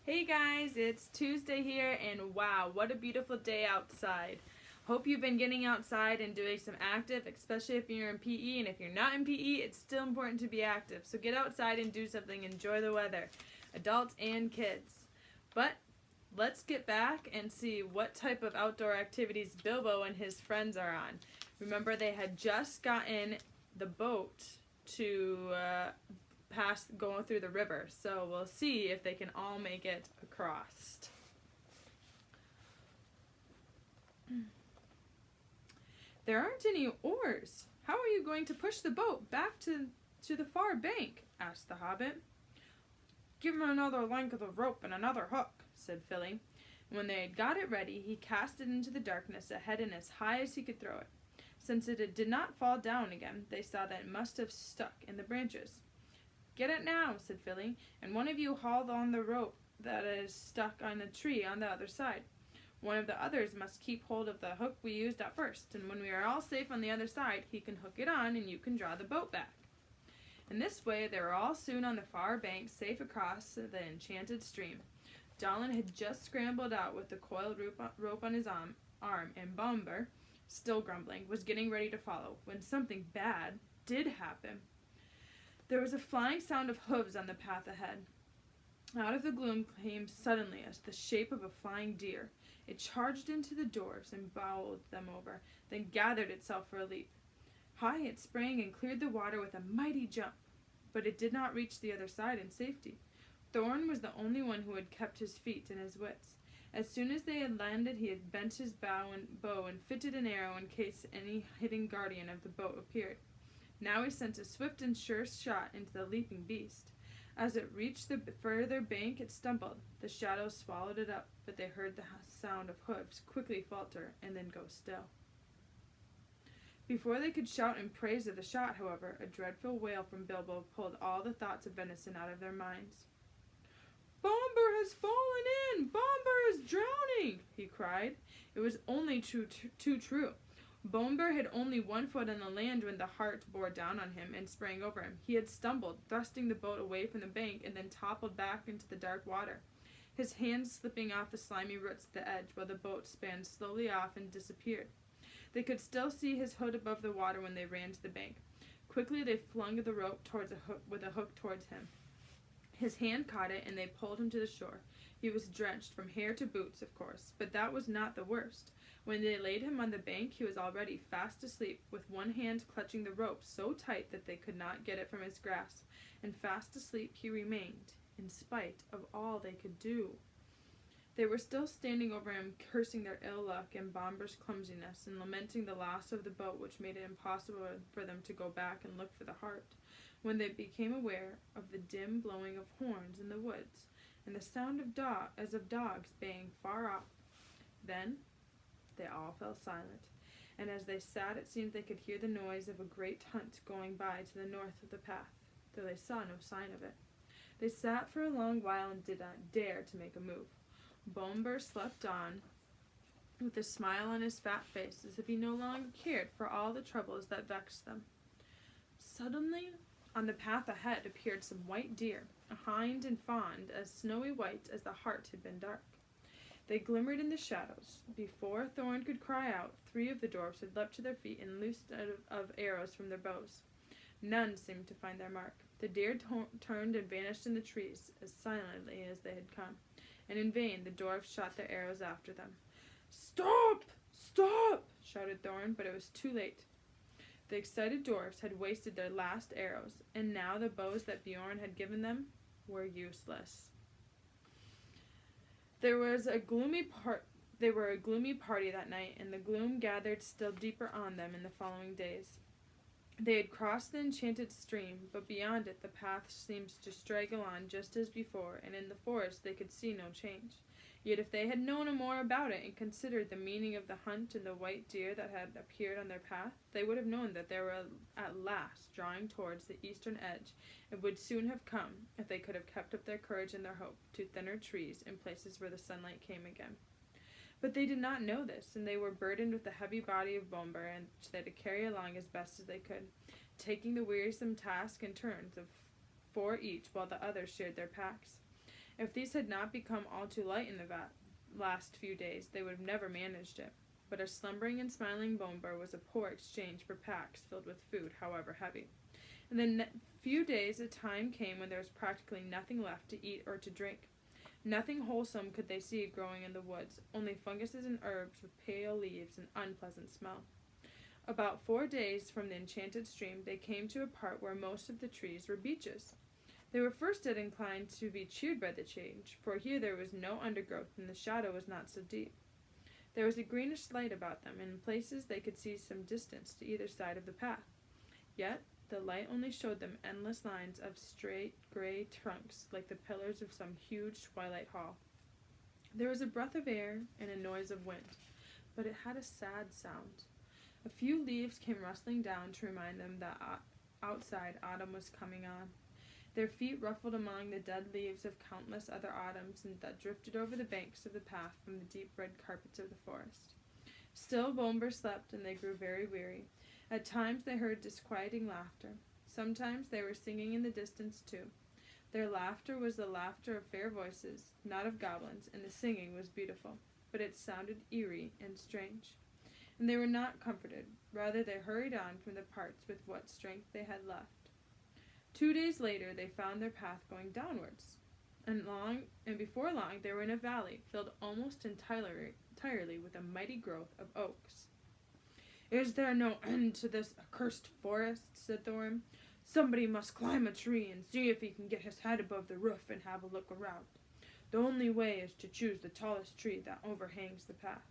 Hey guys, it's Tuesday here, and wow, what a beautiful day outside. Hope you've been getting outside and doing some active, especially if you're in PE, and if you're not in PE, it's still important to be active. So get outside and do something, enjoy the weather, adults and kids. But let's get back and see what type of outdoor activities Bilbo and his friends are on. Remember, they had just gotten the boat to pass going through the river, so we'll see if they can all make it across. There aren't any oars. How are you going to push the boat back to the far bank? Asked the Hobbit. Give him another length of the rope and another hook, said Philly. When they had got it ready, he cast it into the darkness ahead and as high as he could throw it. Since it did not fall down again, they saw that it must have stuck in the branches. Get it now, said Philly, and one of you haul on the rope that is stuck on a tree on the other side. One of the others must keep hold of the hook we used at first, and when we are all safe on the other side, he can hook it on and you can draw the boat back. In this way, they were all soon on the far bank, safe across the enchanted stream. Donald had just scrambled out with the coiled rope on his arm, and Bomber, still grumbling, was getting ready to follow, when something bad did happen. There was a flying sound of hooves on the path ahead. Out of the gloom came suddenly the shape of a flying deer. It charged into the dwarfs and bowled them over, then gathered itself for a leap. High it sprang and cleared the water with a mighty jump, but it did not reach the other side in safety. Thorn was the only one who had kept his feet and his wits. As soon as they had landed, he had bent his bow and fitted an arrow in case any hidden guardian of the boat appeared. Now he sent a swift and sure shot into the leaping beast. As it reached the further bank, it stumbled. The shadows swallowed it up, but they heard the sound of hoofs quickly falter and then go still. Before they could shout in praise of the shot, however, a dreadful wail from Bilbo pulled all the thoughts of venison out of their minds. Bomber has fallen in! Bomber is drowning! He cried. It was only too true. Bomber had only 1 foot on the land when the hart bore down on him and sprang over him. He had stumbled, thrusting the boat away from the bank, and then toppled back into the dark water, his hands slipping off the slimy roots at the edge while the boat span slowly off and disappeared. They could still see his hood above the water when they ran to the bank. Quickly they flung the rope with a hook towards him. His hand caught it, and they pulled him to the shore. He was drenched from hair to boots, of course, but that was not the worst. When they laid him on the bank, he was already fast asleep, with one hand clutching the rope so tight that they could not get it from his grasp, and fast asleep he remained, in spite of all they could do. They were still standing over him, cursing their ill luck and Bomber's clumsiness, and lamenting the loss of the boat, which made it impossible for them to go back and look for the hart, when they became aware of the dim blowing of horns in the woods, and the sound of dogs baying far off. Then they all fell silent, and as they sat it seemed they could hear the noise of a great hunt going by to the north of the path, though they saw no sign of it. They sat for a long while and did not dare to make a move. Bomber slept on, with a smile on his fat face, as if he no longer cared for all the troubles that vexed them. Suddenly, on the path ahead appeared some white deer, a hind and fawn as snowy white as the hart had been dark. They glimmered in the shadows. Before Thorn could cry out, 3 of the dwarfs had leapt to their feet and loosed of arrows from their bows. None seemed to find their mark. The deer turned and vanished in the trees as silently as they had come, and in vain the dwarfs shot their arrows after them. "Stop! Stop!" shouted Thorn, but it was too late. The excited dwarfs had wasted their last arrows, and now the bows that Bjorn had given them were useless. They were a gloomy party that night, and the gloom gathered still deeper on them in the following days. They had crossed the enchanted stream, but beyond it the path seemed to straggle on just as before, and in the forest they could see no change. Yet if they had known more about it and considered the meaning of the hunt and the white deer that had appeared on their path, they would have known that they were at last drawing towards the eastern edge, and would soon have come, if they could have kept up their courage and their hope, to thinner trees in places where the sunlight came again. But they did not know this, and they were burdened with the heavy body of Bomber, and which they had to carry along as best as they could, taking the wearisome task in turns of 4 each, while the others shared their packs. If these had not become all too light in the last few days, they would have never managed it. But a slumbering and smiling Bonebar was a poor exchange for packs filled with food, however heavy. In the few days, a time came when there was practically nothing left to eat or to drink. Nothing wholesome could they see growing in the woods, only funguses and herbs with pale leaves and unpleasant smell. About 4 days from the enchanted stream, they came to a part where most of the trees were beeches. They were first inclined to be cheered by the change, for here there was no undergrowth and the shadow was not so deep. There was a greenish light about them, and in places they could see some distance to either side of the path. Yet the light only showed them endless lines of straight gray trunks, like the pillars of some huge twilight hall. There was a breath of air and a noise of wind, but it had a sad sound. A few leaves came rustling down to remind them that outside autumn was coming on. Their feet ruffled among the dead leaves of countless other autumns that drifted over the banks of the path from the deep red carpets of the forest. Still Bonebar slept, and they grew very weary. At times they heard disquieting laughter. Sometimes they were singing in the distance too. Their laughter was the laughter of fair voices, not of goblins, and the singing was beautiful, but it sounded eerie and strange. And they were not comforted. Rather, they hurried on from the parts with what strength they had left. 2 days later, they found their path going downwards, and before long they were in a valley filled almost entirely with a mighty growth of oaks. "Is there no end to this accursed forest?" said Thorm. "Somebody must climb a tree and see if he can get his head above the roof and have a look around. The only way is to choose the tallest tree that overhangs the path."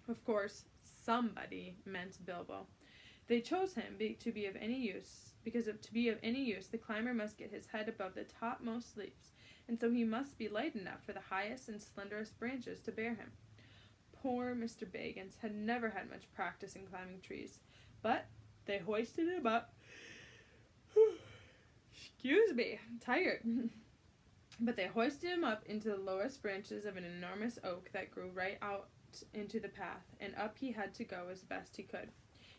Of course, somebody meant Bilbo. They chose him to be of any use, because to be of any use, the climber must get his head above the topmost leaves, and so he must be light enough for the highest and slenderest branches to bear him. Poor Mr. Baggins had never had much practice in climbing trees, but they hoisted him up. Excuse me, I'm tired. But they hoisted him up into the lowest branches of an enormous oak that grew right out into the path, and up he had to go as best he could.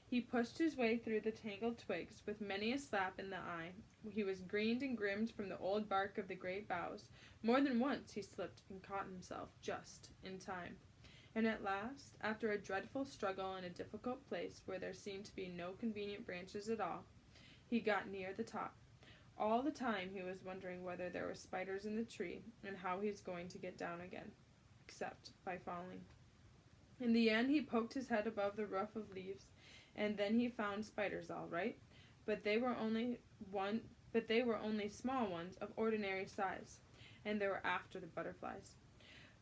He pushed his way through the tangled twigs with many a slap in the eye. He was greened and grimmed from the old bark of the great boughs. More than once he slipped and caught himself just in time. And at last, after a dreadful struggle in a difficult place where there seemed to be no convenient branches at all, he got near the top. All the time he was wondering whether there were spiders in the tree and how he was going to get down again, except by falling. In the end he poked his head above the roof of leaves, and then he found spiders all right, but they were only small ones of ordinary size, and they were after the butterflies.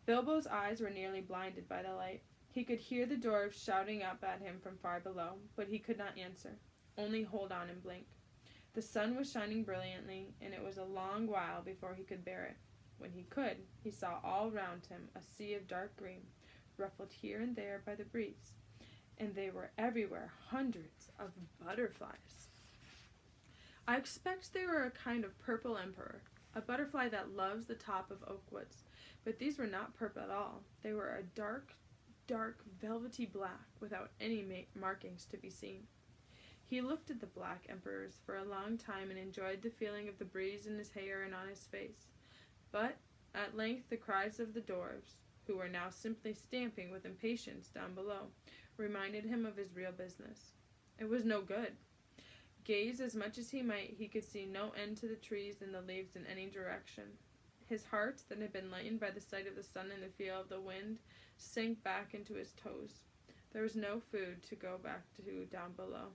Bilbo's eyes were nearly blinded by the light. He could hear the dwarves shouting up at him from far below, but he could not answer, only hold on and blink. The sun was shining brilliantly, and it was a long while before he could bear it. When he could, he saw all round him a sea of dark green, ruffled here and there by the breeze, and they were everywhere hundreds of butterflies. I expect they were a kind of purple emperor, a butterfly that loves the top of oak woods, but these were not purple at all. They were a dark, velvety black, without any markings to be seen. He looked at the black emperors for a long time and enjoyed the feeling of the breeze in his hair and on his face. But at length the cries of the dwarves, who were now simply stamping with impatience down below, reminded him of his real business. It was no good. Gaze as much as he might, he could see no end to the trees and the leaves in any direction. His heart, that had been lightened by the sight of the sun and the feel of the wind, sank back into his toes. There was no food to go back to down below.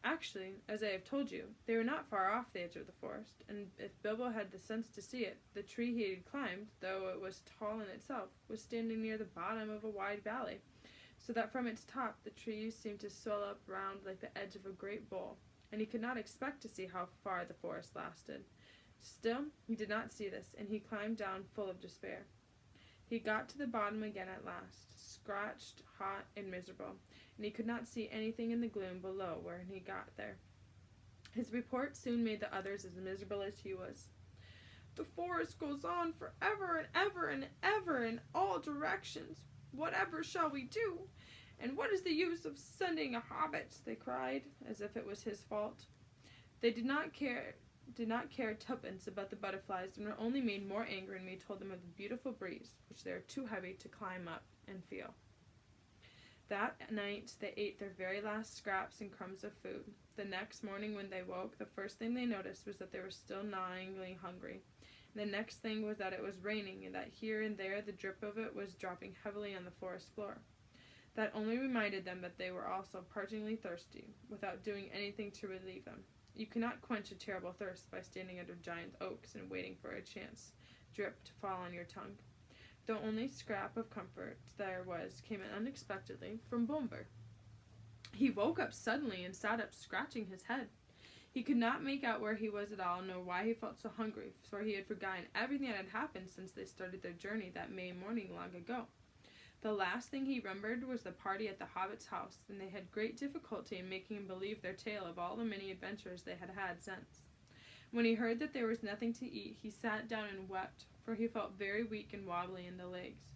Actually, as I have told you, they were not far off the edge of the forest, and if Bilbo had the sense to see it, the tree he had climbed, though it was tall in itself, was standing near the bottom of a wide valley, so that from its top the trees seemed to swell up round like the edge of a great bowl, and he could not expect to see how far the forest lasted. Still, he did not see this, and he climbed down full of despair. He got to the bottom again at last, scorched, hot, and miserable, and he could not see anything in the gloom below when he got there. His report soon made the others as miserable as he was. "The forest goes on for ever and ever and ever in all directions. Whatever shall we do? And what is the use of sending a hobbit?" they cried, as if it was his fault. They did not care did not care tuppence about the butterflies and were only made more angry when we told them of the beautiful breeze, which they were too heavy to climb up and feel. That night they ate their very last scraps and crumbs of food. The next morning when they woke, the first thing they noticed was that they were still gnawingly hungry. And the next thing was that it was raining, and that here and there the drip of it was dropping heavily on the forest floor. That only reminded them that they were also parchingly thirsty, without doing anything to relieve them. You cannot quench a terrible thirst by standing under giant oaks and waiting for a chance drip to fall on your tongue. The only scrap of comfort there was came unexpectedly from Bomber. He woke up suddenly and sat up, scratching his head. He could not make out where he was at all, nor why he felt so hungry, for he had forgotten everything that had happened since they started their journey that May morning long ago. The last thing he remembered was the party at the Hobbit's house, and they had great difficulty in making him believe their tale of all the many adventures they had had since. When he heard that there was nothing to eat, he sat down and wept, for he felt very weak and wobbly in the legs.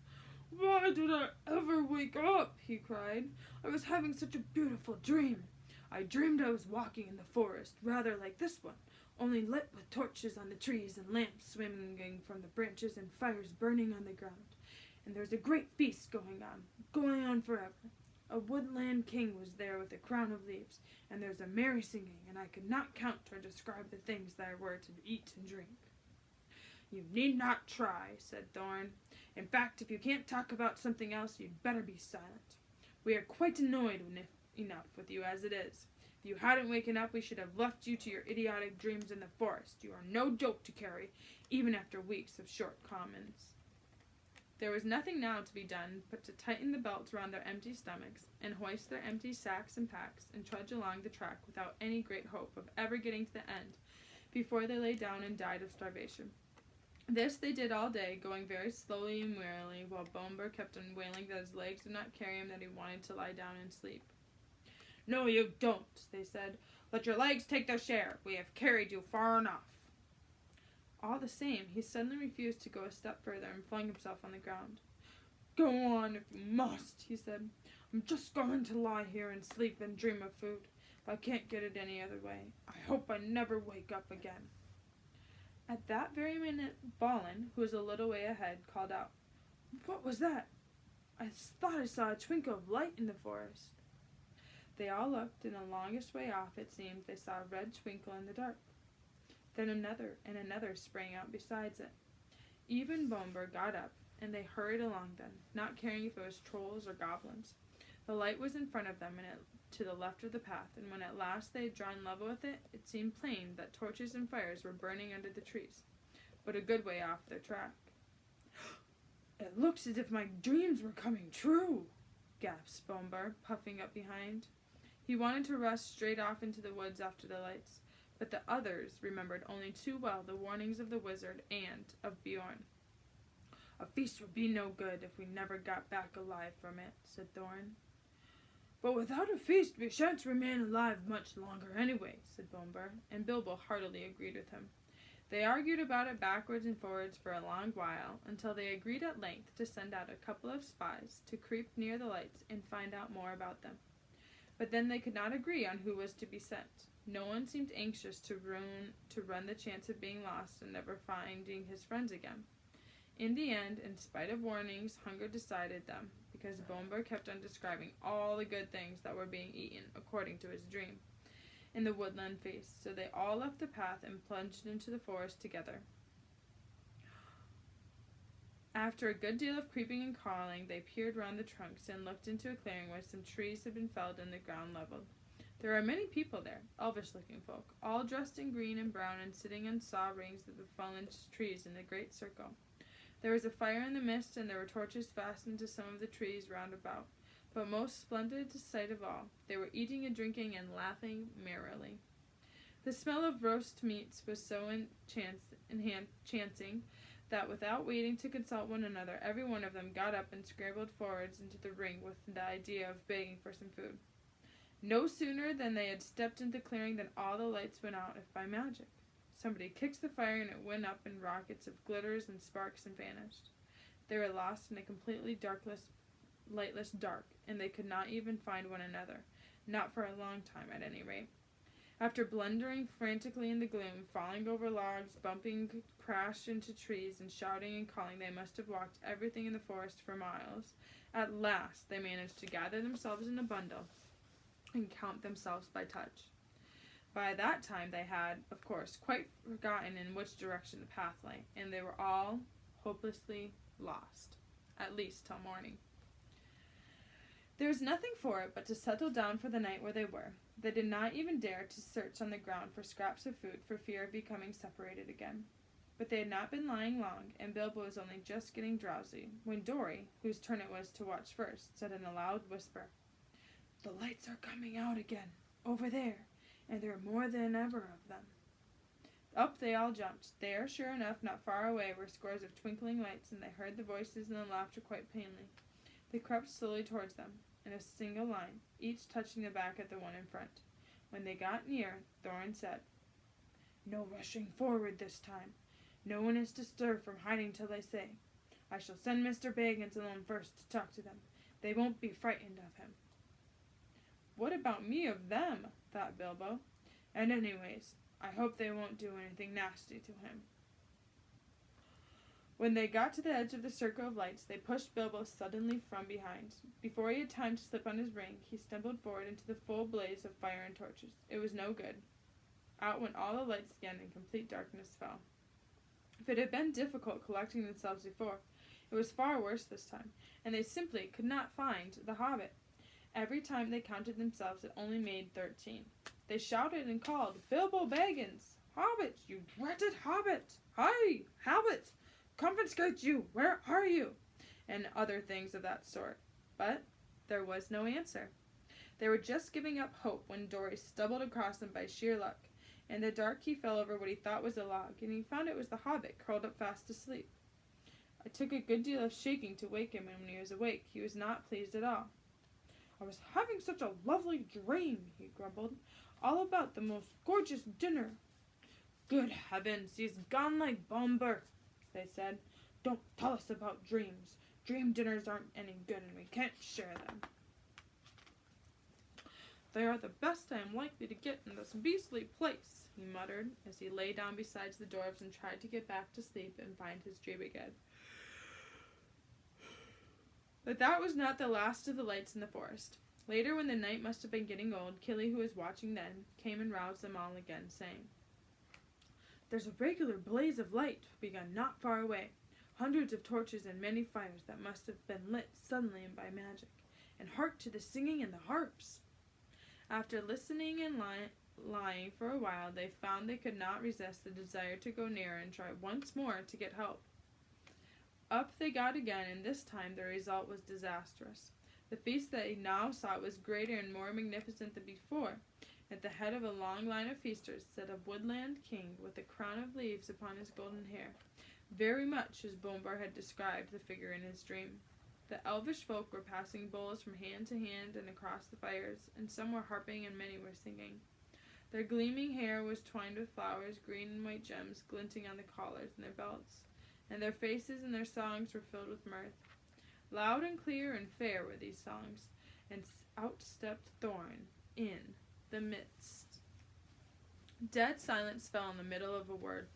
"Why did I ever wake up?" he cried. "I was having such a beautiful dream. I dreamed I was walking in the forest, rather like this one, only lit with torches on the trees and lamps swinging from the branches and fires burning on the ground. And there's a great feast going on forever. A woodland king was there with a crown of leaves, and there's a merry singing, and I could not count or describe the things there were to eat and drink." "You need not try," said Thorn. "In fact, if you can't talk about something else, you'd better be silent. We are quite annoyed enough with you as it is. If you hadn't waken up, we should have left you to your idiotic dreams in the forest. You are no joke to carry, even after weeks of short commons." There was nothing now to be done but to tighten the belts around their empty stomachs, and hoist their empty sacks and packs, and trudge along the track without any great hope of ever getting to the end, before they lay down and died of starvation. This they did all day, going very slowly and wearily, while Bomber kept on wailing that his legs would not carry him, that he wanted to lie down and sleep. "No, you don't," they said. "Let your legs take their share. We have carried you far enough." All the same, he suddenly refused to go a step further and flung himself on the ground. "Go on if you must," he said. "I'm just going to lie here and sleep and dream of food. If I can't get it any other way, I hope I never wake up again." At that very minute, Balin, who was a little way ahead, called out, "What was that? I thought I saw a twinkle of light in the forest." They all looked, and the longest way off, it seemed, they saw a red twinkle in the dark. Then another and another sprang out besides it. Even Bomber got up, and they hurried along then, not caring if it was trolls or goblins. The light was in front of them and to the left of the path, and when at last they had drawn level with it, it seemed plain that torches and fires were burning under the trees, but a good way off their track. "It looks as if my dreams were coming true," gasped Bomber, puffing up behind. He wanted to rush straight off into the woods after the lights, but the others remembered only too well the warnings of the wizard and of Bjorn. "A feast would be no good if we never got back alive from it," said Thorn. "But without a feast we shan't remain alive much longer anyway," said Bomber, and Bilbo heartily agreed with him. They argued about it backwards and forwards for a long while, until they agreed at length to send out a couple of spies to creep near the lights and find out more about them. But then they could not agree on who was to be sent. No one seemed anxious to run the chance of being lost and never finding his friends again. In the end, in spite of warnings, hunger decided them, because Bomber kept on describing all the good things that were being eaten, according to his dream, in the woodland feast. So they all left the path and plunged into the forest together. After a good deal of creeping and crawling, they peered round the trunks and looked into a clearing where some trees had been felled and the ground leveled. There were many people there, elvish-looking folk, all dressed in green and brown and sitting on saw rings of the fallen trees in a great circle. There was a fire in the midst, and there were torches fastened to some of the trees round about. But most splendid to sight of all, they were eating and drinking and laughing merrily. The smell of roast meats was so enchanting that without waiting to consult one another, every one of them got up and scrambled forwards into the ring with the idea of begging for some food. No sooner than they had stepped into the clearing than all the lights went out as by magic. Somebody kicked the fire and it went up in rockets of glitters and sparks and vanished. They were lost in a completely lightless dark, and they could not even find one another, not for a long time at any rate. After blundering frantically in the gloom, falling over logs, bumping, crashed into trees, and shouting and calling, they must have walked everything in the forest for miles. At last, they managed to gather themselves in a bundle and count themselves by touch. By that time, they had, of course, quite forgotten in which direction the path lay, and they were all hopelessly lost, at least till morning. There was nothing for it but to settle down for the night where they were. They did not even dare to search on the ground for scraps of food for fear of becoming separated again. But they had not been lying long, and Bilbo was only just getting drowsy, when Dory, whose turn it was to watch first, said in a loud whisper, "The lights are coming out again, over there, and there are more than ever of them." Up they all jumped. There, sure enough, not far away, were scores of twinkling lights, and they heard the voices and the laughter quite plainly. They crept slowly towards them, in a single line, each touching the back of the one in front. When they got near, Thorin said, "No rushing forward this time. No one is to stir from hiding till they say. I shall send Mr. Baggins alone first to talk to them. They won't be frightened of him." "What about me of them?" thought Bilbo. "And anyways, I hope they won't do anything nasty to him." When they got to the edge of the circle of lights, they pushed Bilbo suddenly from behind. Before he had time to slip on his ring, he stumbled forward into the full blaze of fire and torches. It was no good. Out went all the lights again, and complete darkness fell. If it had been difficult collecting themselves before, it was far worse this time, and they simply could not find the Hobbit. Every time they counted themselves, it only made 13. They shouted and called, "Bilbo Baggins! Hobbit, you dreaded Hobbit! Hi, Hobbit! Confiscate you! Where are you?" And other things of that sort. But there was no answer. They were just giving up hope when Dory stumbled across them by sheer luck. In the dark he fell over what he thought was a log, and he found it was the Hobbit curled up fast asleep. It took a good deal of shaking to wake him, and when he was awake he was not pleased at all. "I was having such a lovely dream," he grumbled, "all about the most gorgeous dinner." "Good heavens, he's gone like Bomber," they said. "Don't tell us about dreams. Dream dinners aren't any good, and we can't share them." "They are the best I am likely to get in this beastly place," he muttered, as he lay down beside the dwarves and tried to get back to sleep and find his dream again. But that was not the last of the lights in the forest. Later, when the night must have been getting old, Killy, who was watching then, came and roused them all again, saying, "There's a regular blaze of light begun not far away. Hundreds of torches and many fires that must have been lit suddenly and by magic. And hark to the singing and the harps!" After listening and lying for a while, they found they could not resist the desire to go nearer and try once more to get help. Up they got again, and this time the result was disastrous. The feast they now saw was greater and more magnificent than before. At the head of a long line of feasters sat a woodland king with a crown of leaves upon his golden hair, very much as Boombar had described the figure in his dream. The elvish folk were passing bowls from hand to hand and across the fires, and some were harping and many were singing. Their gleaming hair was twined with flowers, green and white gems glinting on the collars and their belts, and their faces and their songs were filled with mirth. Loud and clear and fair were these songs, and out stepped Thorin in the midst. Dead silence fell in the middle of a word.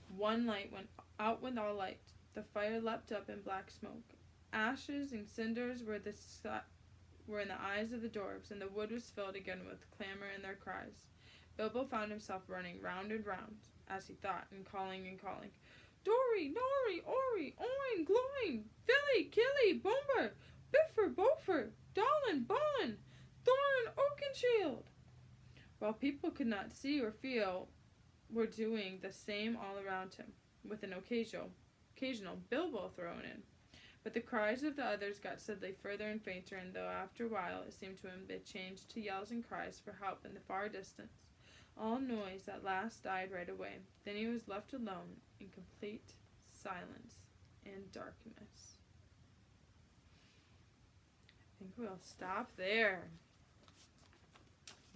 One light went out with all light. The fire leapt up in black smoke. Ashes and cinders were in the eyes of the dwarves, and the wood was filled again with clamor and their cries. Bilbo found himself running round and round, as he thought, and calling, "Dory, Nori, Ori, Oin, Gloin, Filly, Killy, Boomber, Biffer, Bofer, Dolan, Bon, Thorin, Oakenshield," while people could not see or feel were doing the same all around him, with an occasional Bilbo thrown in. But the cries of the others got steadily further and fainter, and though after a while it seemed to him they changed to yells and cries for help in the far distance, all noise at last died right away. Then he was left alone in complete silence and darkness. I think we'll stop there.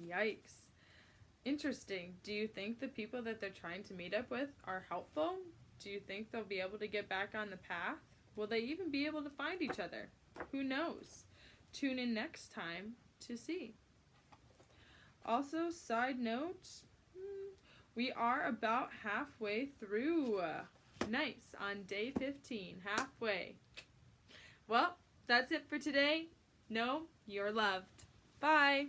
Yikes. Interesting. Do you think the people that they're trying to meet up with are helpful? Do you think they'll be able to get back on the path? Will they even be able to find each other? Who knows? Tune in next time to see. Also, side note, We are about halfway through. Nice. On day 15. Halfway. Well, that's it for today. Know you're loved. Bye.